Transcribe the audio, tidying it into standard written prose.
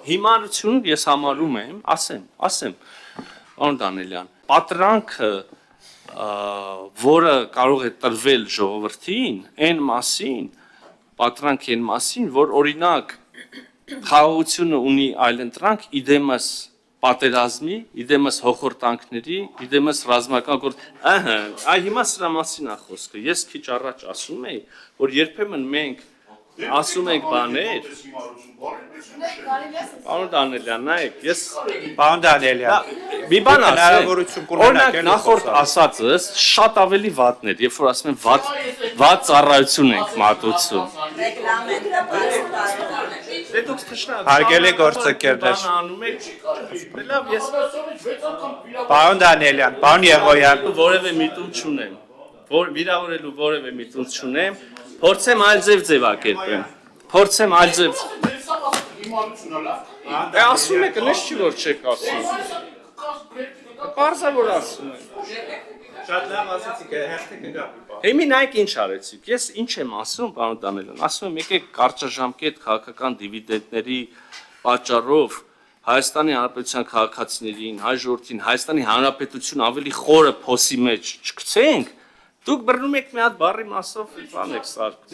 հիմարություն ես համարում եմ, ասեմ, պարոն Դանիելյան, պատրանքը, որը կարող է տրվել ժողովրդին, պատրանք այն մասին, որ օրինակ խաղաղությունը ունի այլընտրանք իդեմս պատերազմի, իդեմս հոխորտանքների, իդեմս ռազմական հիմա սրա մասին է խոսքը, ես քիչ առաջ ասում էի, որ երբեմն մենք ասում ենք բաներ, պարոն Դանիելյան, նայեք, Պարոն Դանիելյան, մի բան ասեմ, օրինակ նախորդ ասածս շատ ավելի վատն էր, երբ որ ասում եմ վատ ծառայություն ենք մատուցում։ Հարգելի գործընկերներ, պարոն Դանիելյան, պարոն Եղոյան, որևէ միտում չունեմ, վիրավորելու որևէ միտում չունեմ, փորձեմ այլ ձևակերպեմ, ասում եք, նշ չի որ չեք ասում, պարզա որ ասում եք, շատ լավ ասացիք, հերթը կգա։ Հիմի նայեք ինչ արեցիք, ես ինչ եմ ասում, պարոն Դանիելյան, ասում եմ եկեք կարճաժամկետ քաղաքական դիվիդենտների պատճառով Հայաստանի Հանրապետության քաղաքացիներին, հայ ժողովրդին, Հայաստանի Հանրապետություն ավելի խորը փոսի մեջ չգցենք, դուք բռնում եք մի հատ բառի մասով բան եք սարքում։